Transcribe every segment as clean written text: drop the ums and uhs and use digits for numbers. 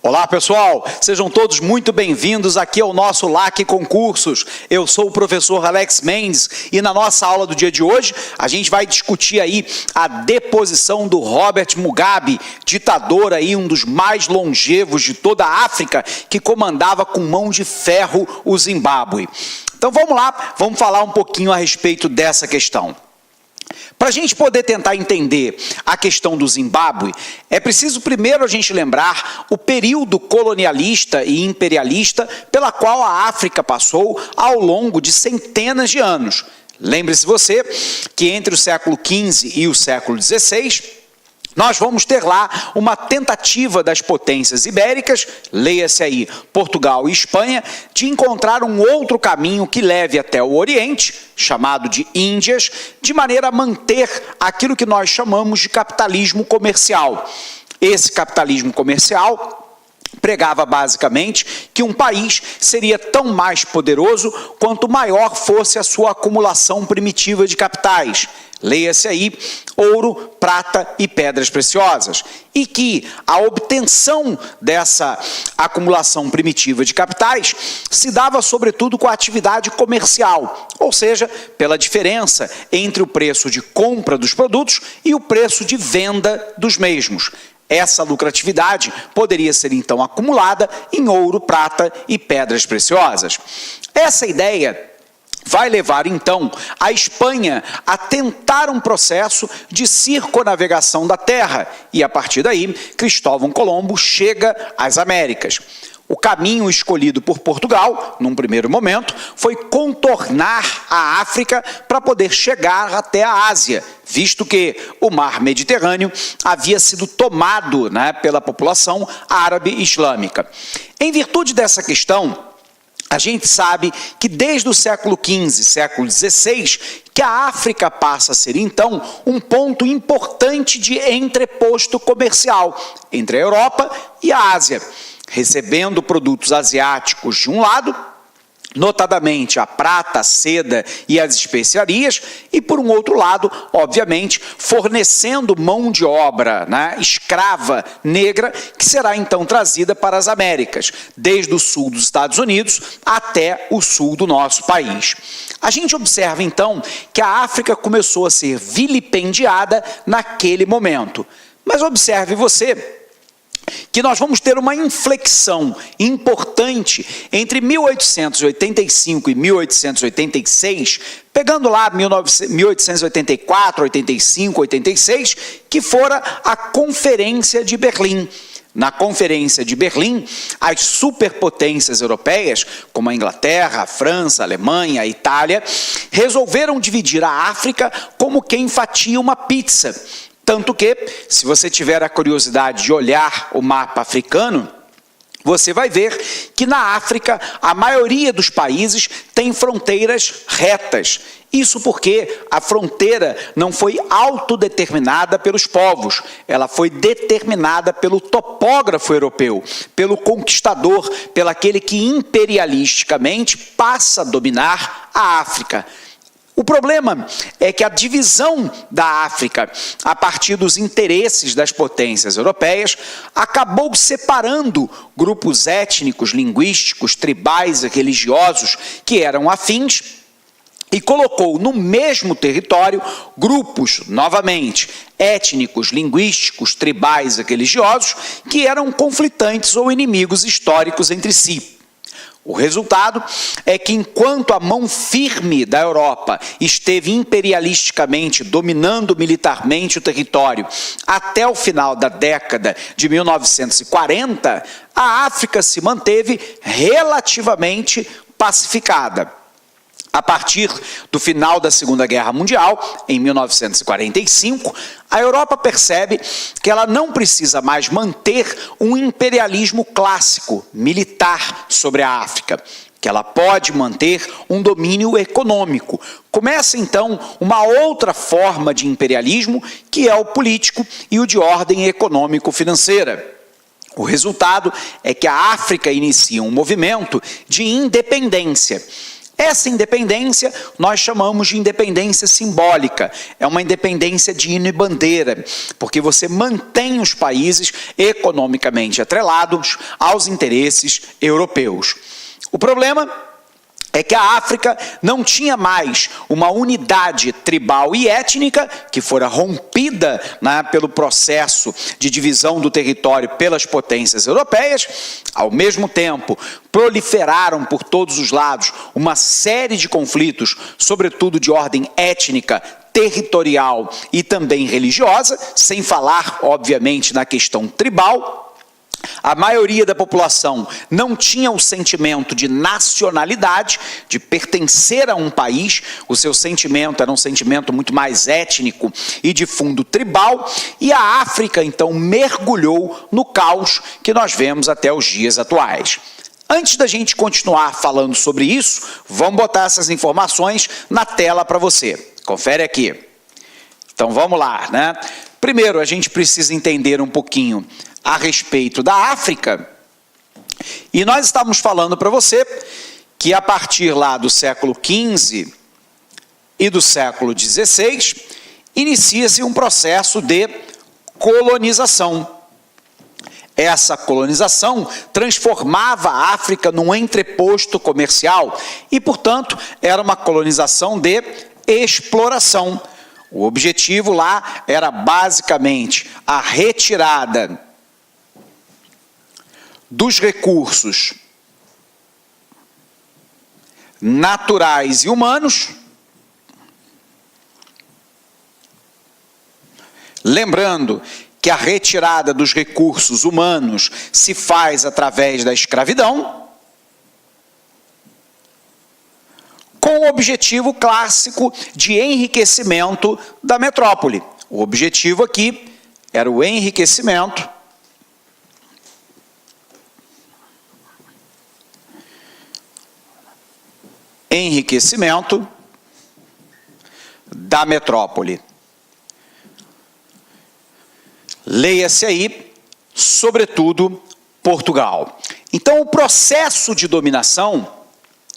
Olá pessoal, sejam todos muito bem-vindos aqui ao nosso LAC Concursos. Eu sou o professor Alex Mendes e na nossa aula do dia de hoje a gente vai discutir aí a deposição do Robert Mugabe, ditador aí, um dos mais longevos de toda a África, que comandava com mão de ferro o Zimbábue. Então vamos lá, vamos falar um pouquinho a respeito dessa questão. Para a gente poder tentar entender a questão do Zimbábue, é preciso primeiro a gente lembrar o período colonialista e imperialista pela qual a África passou ao longo de centenas de anos. Lembre-se você que entre o século XV e o século XVI, nós vamos ter lá uma tentativa das potências ibéricas, leia-se aí Portugal e Espanha, de encontrar um outro caminho que leve até o Oriente, chamado de Índias, de maneira a manter aquilo que nós chamamos de capitalismo comercial. Esse capitalismo comercial pregava basicamente que um país seria tão mais poderoso quanto maior fosse a sua acumulação primitiva de capitais. Leia-se aí ouro, prata e pedras preciosas. E que a obtenção dessa acumulação primitiva de capitais se dava sobretudo com a atividade comercial, ou seja, pela diferença entre o preço de compra dos produtos e o preço de venda dos mesmos. Essa lucratividade poderia ser então acumulada em ouro, prata e pedras preciosas. Essa ideia vai levar então a Espanha a tentar um processo de circunnavegação da Terra e a partir daí Cristóvão Colombo chega às Américas. O caminho escolhido por Portugal, num primeiro momento, foi contornar a África para poder chegar até a Ásia, visto que o mar Mediterrâneo havia sido tomado, pela população árabe islâmica. Em virtude dessa questão, a gente sabe que desde o século XV, século XVI, que a África passa a ser, então, um ponto importante de entreposto comercial entre a Europa e a Ásia, recebendo produtos asiáticos de um lado, notadamente a prata, a seda e as especiarias, e por um outro lado, obviamente, fornecendo mão de obra escrava negra, que será então trazida para as Américas, desde o sul dos Estados Unidos até o sul do nosso país. A gente observa então que a África começou a ser vilipendiada naquele momento. Mas observe você que nós vamos ter uma inflexão importante entre 1885 e 1886, pegando lá 1884, 85, 86, que fora a Conferência de Berlim. Na Conferência de Berlim, as superpotências europeias, como a Inglaterra, a França, a Alemanha, a Itália, resolveram dividir a África como quem fatia uma pizza. Tanto que, se você tiver a curiosidade de olhar o mapa africano, você vai ver que na África a maioria dos países tem fronteiras retas. Isso porque a fronteira não foi autodeterminada pelos povos, ela foi determinada pelo topógrafo europeu, pelo conquistador, pelo aquele que imperialisticamente passa a dominar a África. O problema é que a divisão da África, a partir dos interesses das potências europeias, acabou separando grupos étnicos, linguísticos, tribais e religiosos que eram afins e colocou no mesmo território grupos, novamente, étnicos, linguísticos, tribais e religiosos que eram conflitantes ou inimigos históricos entre si. O resultado é que enquanto a mão firme da Europa esteve imperialisticamente dominando militarmente o território até o final da década de 1940, a África se manteve relativamente pacificada. A partir do final da Segunda Guerra Mundial, em 1945, a Europa percebe que ela não precisa mais manter um imperialismo clássico, militar, sobre a África, que ela pode manter um domínio econômico. Começa, então, uma outra forma de imperialismo, que é o político e o de ordem econômico-financeira. O resultado é que a África inicia um movimento de independência. Essa independência nós chamamos de independência simbólica. É uma independência de hino e bandeira, porque você mantém os países economicamente atrelados aos interesses europeus. O problema é que a África não tinha mais uma unidade tribal e étnica que fora rompida, né, pelo processo de divisão do território pelas potências europeias. Ao mesmo tempo, proliferaram por todos os lados uma série de conflitos, sobretudo de ordem étnica, territorial e também religiosa, sem falar, obviamente, na questão tribal. A maioria da população não tinha o sentimento de nacionalidade, de pertencer a um país. O seu sentimento era um sentimento muito mais étnico e de fundo tribal. E a África, então, mergulhou no caos que nós vemos até os dias atuais. Antes da gente continuar falando sobre isso, vamos botar essas informações na tela para você. Confere aqui. Então, vamos lá, né? Primeiro, a gente precisa entender um pouquinho a respeito da África, e nós estamos falando para você que a partir lá do século XV e do século XVI, inicia-se um processo de colonização. Essa colonização transformava a África num entreposto comercial e, portanto, era uma colonização de exploração. O objetivo lá era basicamente a retirada dos recursos naturais e humanos. Lembrando que a retirada dos recursos humanos se faz através da escravidão, com o objetivo clássico de enriquecimento da metrópole. O objetivo aqui era o enriquecimento da metrópole. Leia-se aí, sobretudo, Portugal. Então, o processo de dominação,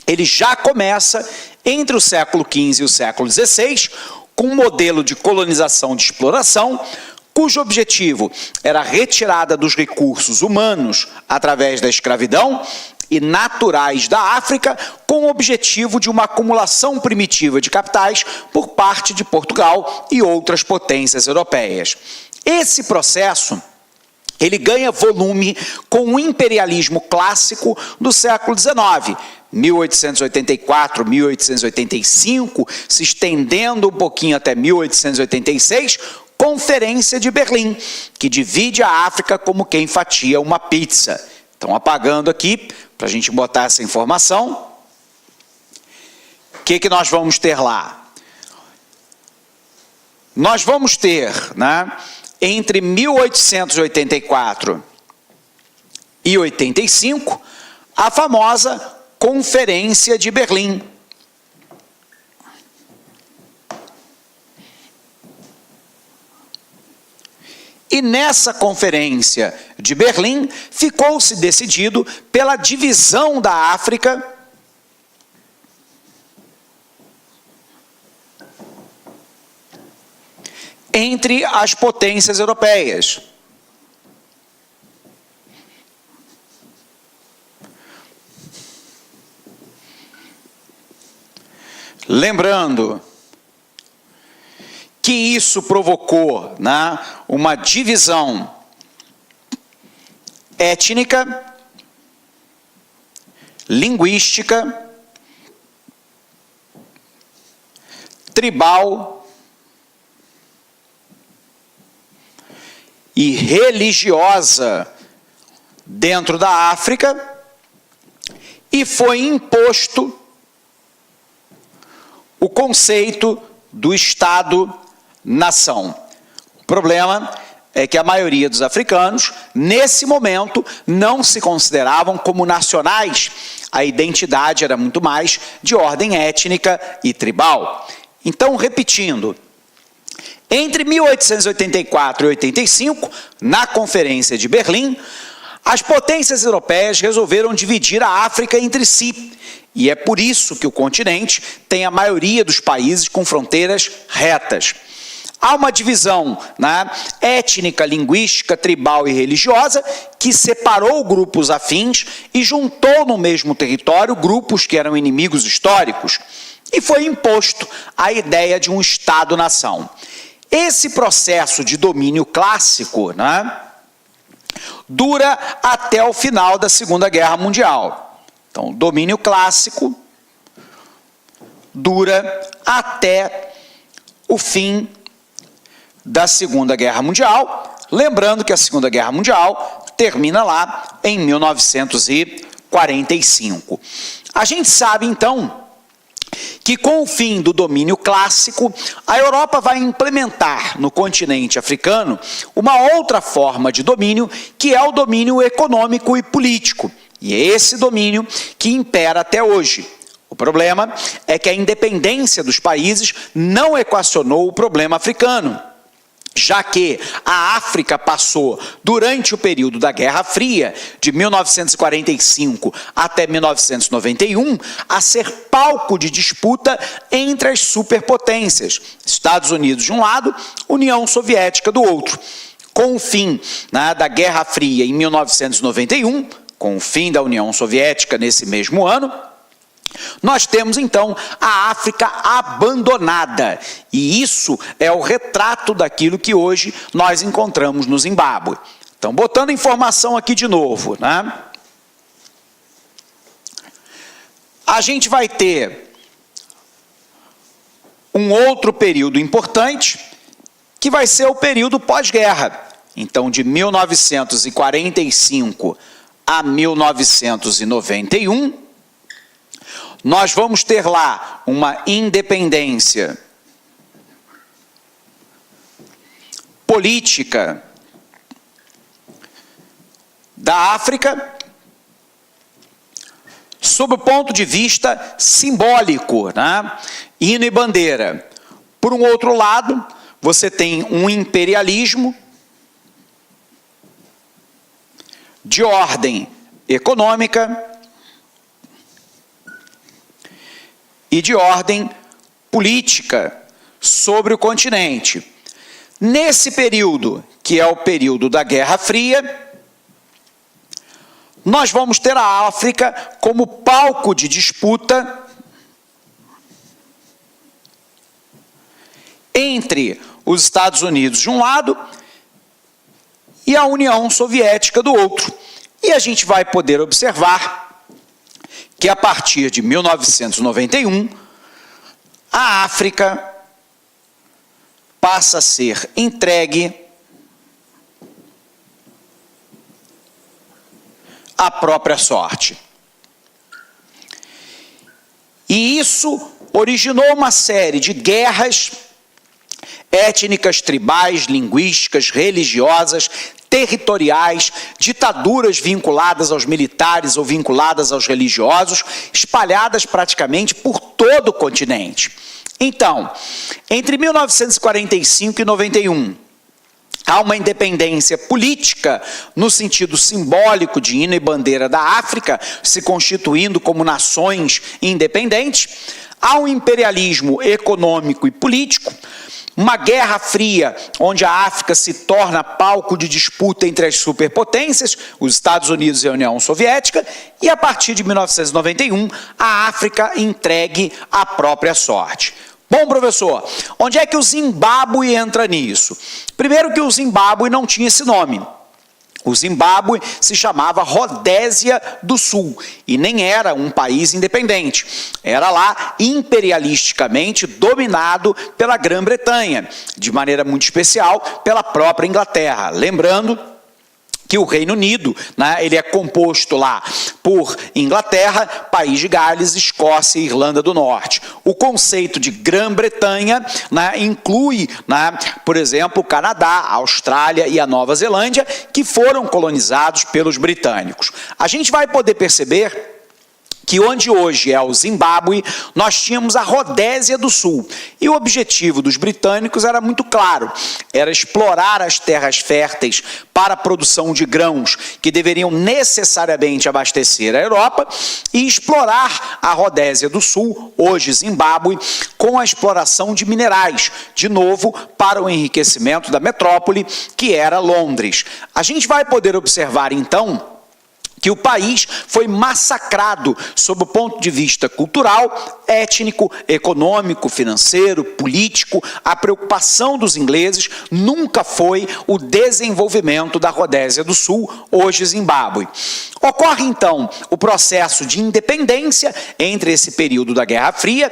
ele já começa entre o século XV e o século XVI, com um modelo de colonização de exploração, cujo objetivo era a retirada dos recursos humanos através da escravidão e naturais da África, com o objetivo de uma acumulação primitiva de capitais por parte de Portugal e outras potências europeias. Esse processo, ele ganha volume com o imperialismo clássico do século XIX, 1884, 1885, se estendendo um pouquinho até 1886, Conferência de Berlim, que divide a África como quem fatia uma pizza. Estão apagando aqui, para a gente botar essa informação. O que nós vamos ter lá? Nós vamos ter, né, entre 1884 e 85, a famosa Conferência de Berlim. E nessa Conferência de Berlim, ficou-se decidido pela divisão da África entre as potências europeias. Lembrando que isso provocou, né, uma divisão étnica, linguística, tribal e religiosa dentro da África, e foi imposto o conceito do Estado-nação. O problema é que a maioria dos africanos, nesse momento, não se consideravam como nacionais. A identidade era muito mais de ordem étnica e tribal. Então, repetindo, entre 1884 e 85, na Conferência de Berlim, As potências europeias resolveram dividir a África entre si, e é por isso que o continente tem a maioria dos países com fronteiras retas. Há uma divisão, né, étnica, linguística, tribal e religiosa que separou grupos afins e juntou no mesmo território grupos que eram inimigos históricos, e foi imposto a ideia de um Estado-nação. Esse processo de domínio clássico, né, dura até o final da Segunda Guerra Mundial. Então, o domínio clássico dura até o fim da Segunda Guerra Mundial, lembrando que a Segunda Guerra Mundial termina lá em 1945. A gente sabe, então, que com o fim do domínio clássico, a Europa vai implementar no continente africano uma outra forma de domínio, que é o domínio econômico e político. E é esse domínio que impera até hoje. O problema é que a independência dos países não equacionou o problema africano, já que a África passou, durante o período da Guerra Fria, de 1945 até 1991, a ser palco de disputa entre as superpotências, Estados Unidos de um lado, União Soviética do outro. Com o fim, né, da Guerra Fria em 1991, com o fim da União Soviética nesse mesmo ano, nós temos, então, a África abandonada, e isso é o retrato daquilo que hoje nós encontramos no Zimbábue. Então, botando informação aqui de novo, né? A gente vai ter um outro período importante, que vai ser o período pós-guerra. Então, de 1945 a 1991, nós vamos ter lá uma independência política da África sob o ponto de vista simbólico, né? Hino e bandeira. Por um outro lado, você tem um imperialismo de ordem econômica e de ordem política sobre o continente. Nesse período, que é o período da Guerra Fria, nós vamos ter a África como palco de disputa entre os Estados Unidos de um lado e a União Soviética do outro. E a gente vai poder observar que a partir de 1991, a África passa a ser entregue à própria sorte. E isso originou uma série de guerras étnicas, tribais, linguísticas, religiosas, territoriais, ditaduras vinculadas aos militares ou vinculadas aos religiosos, espalhadas praticamente por todo o continente. Então, entre 1945 e 91, há uma independência política no sentido simbólico de hino e bandeira da África, se constituindo como nações independentes. Há um imperialismo econômico e político, uma guerra fria, onde a África se torna palco de disputa entre as superpotências, os Estados Unidos e a União Soviética, e a partir de 1991, a África entregue à própria sorte. Bom, professor, onde é que o Zimbábue entra nisso? Primeiro que o Zimbábue não tinha esse nome. O Zimbábue se chamava Rodésia do Sul e nem era um país independente. Era lá imperialisticamente dominado pela Grã-Bretanha, de maneira muito especial pela própria Inglaterra. Lembrando que o Reino Unido, né, ele é composto lá por Inglaterra, País de Gales, Escócia e Irlanda do Norte. O conceito de Grã-Bretanha, né, inclui, né, por exemplo, o Canadá, a Austrália e a Nova Zelândia, que foram colonizados pelos britânicos. A gente vai poder perceber que onde hoje é o Zimbábue, nós tínhamos a Rodésia do Sul. E o objetivo dos britânicos era muito claro, era explorar as terras férteis para a produção de grãos, que deveriam necessariamente abastecer a Europa, e explorar a Rodésia do Sul, hoje Zimbábue, com a exploração de minerais, de novo, para o enriquecimento da metrópole, que era Londres. A gente vai poder observar, então, que o país foi massacrado sob o ponto de vista cultural, étnico, econômico, financeiro, político. A preocupação dos ingleses nunca foi o desenvolvimento da Rodésia do Sul, hoje Zimbábue. Ocorre, então, o processo de independência entre esse período da Guerra Fria.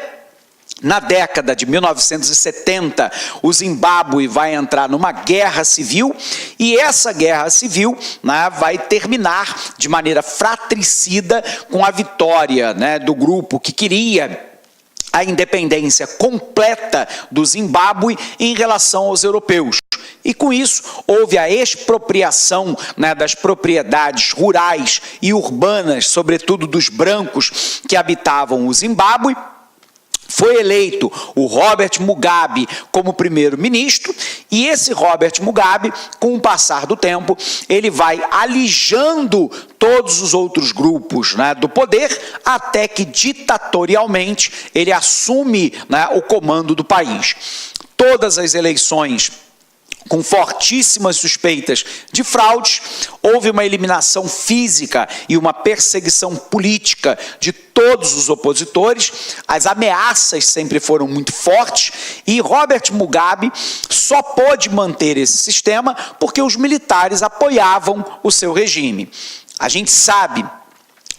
Na década de 1970, o Zimbábue vai entrar numa guerra civil e essa guerra civil, né, vai terminar de maneira fratricida com a vitória, né, do grupo que queria a independência completa do Zimbábue em relação aos europeus. E com isso houve a expropriação, né, das propriedades rurais e urbanas, sobretudo dos brancos que habitavam o Zimbábue. Foi eleito o Robert Mugabe como primeiro-ministro, e esse Robert Mugabe, com o passar do tempo, ele vai alijando todos os outros grupos, né, do poder, até que ditatorialmente ele assume, né, o comando do país. Todas as eleições com fortíssimas suspeitas de fraudes, houve uma eliminação física e uma perseguição política de todos os opositores, as ameaças sempre foram muito fortes e Robert Mugabe só pôde manter esse sistema porque os militares apoiavam o seu regime. A gente sabe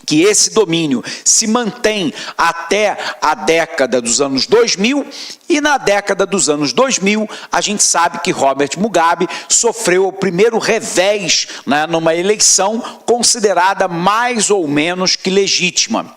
que esse domínio se mantém até a década dos anos 2000, e na década dos anos 2000, a gente sabe que Robert Mugabe sofreu o primeiro revés, né, numa eleição considerada mais ou menos que legítima.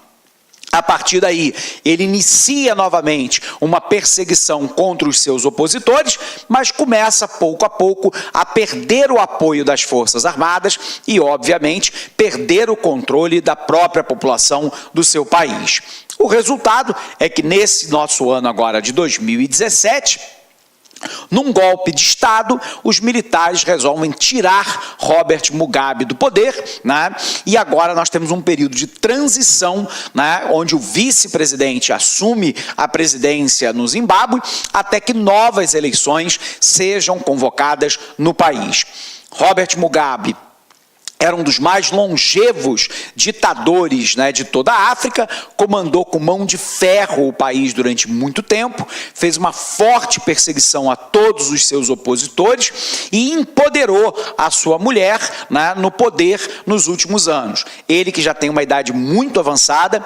A partir daí, ele inicia novamente uma perseguição contra os seus opositores, mas começa pouco a pouco a perder o apoio das Forças Armadas e, obviamente, perder o controle da própria população do seu país. O resultado é que nesse nosso ano agora de 2017, num golpe de Estado, os militares resolvem tirar Robert Mugabe do poder, né? E agora nós temos um período de transição, né, onde o vice-presidente assume a presidência no Zimbábue, até que novas eleições sejam convocadas no país. Robert Mugabe era um dos mais longevos ditadores, né, de toda a África, comandou com mão de ferro o país durante muito tempo, fez uma forte perseguição a todos os seus opositores e empoderou a sua mulher, né, no poder nos últimos anos. Ele, que já tem uma idade muito avançada,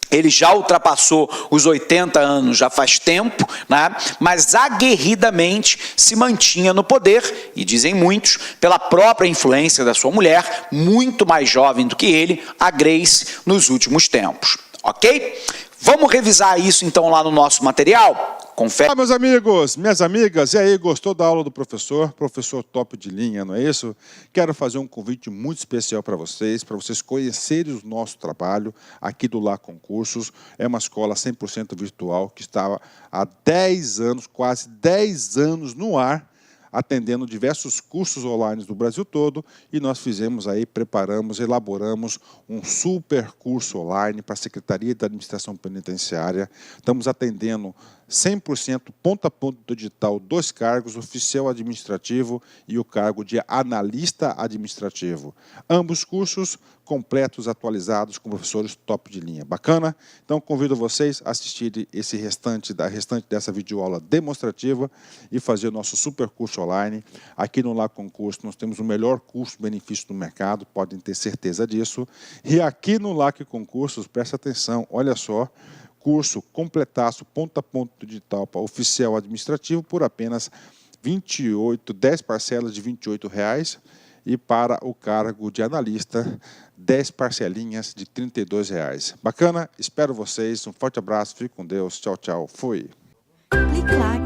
ele já ultrapassou os 80 anos já faz tempo, né? Mas aguerridamente se mantinha no poder, e dizem muitos, pela própria influência da sua mulher, muito mais jovem do que ele, a Grace, nos últimos tempos. Ok? Vamos revisar isso então lá no nosso material? Confere. Olá, meus amigos, minhas amigas, e aí, gostou da aula do professor? Professor top de linha, não é isso? Quero fazer um convite muito especial para vocês conhecerem o nosso trabalho aqui do Lá Concursos. É uma escola 100% virtual que está há 10 anos, quase 10 anos no ar, atendendo diversos cursos online do Brasil todo, e nós fizemos aí, preparamos, elaboramos um super curso online para a Secretaria da Administração Penitenciária. Estamos atendendo 100% ponto a ponto do edital, 2 cargos, oficial administrativo e o cargo de analista administrativo. Ambos cursos completos, atualizados, com professores top de linha. Bacana? Então, convido vocês a assistirem esse restante dessa videoaula demonstrativa e fazer o nosso super curso online. Aqui no Lá Concurso, nós temos o melhor custo-benefício do mercado, podem ter certeza disso. E aqui no Lá Concursos, presta atenção, olha só, curso completaço, ponto a ponto digital para oficial administrativo por apenas 10 parcelas de R$ 28,00, e para o cargo de analista, 10 parcelinhas de R$ 32,00. Bacana? Espero vocês. Um forte abraço, fique com Deus. Tchau, tchau. Fui. Clique lá.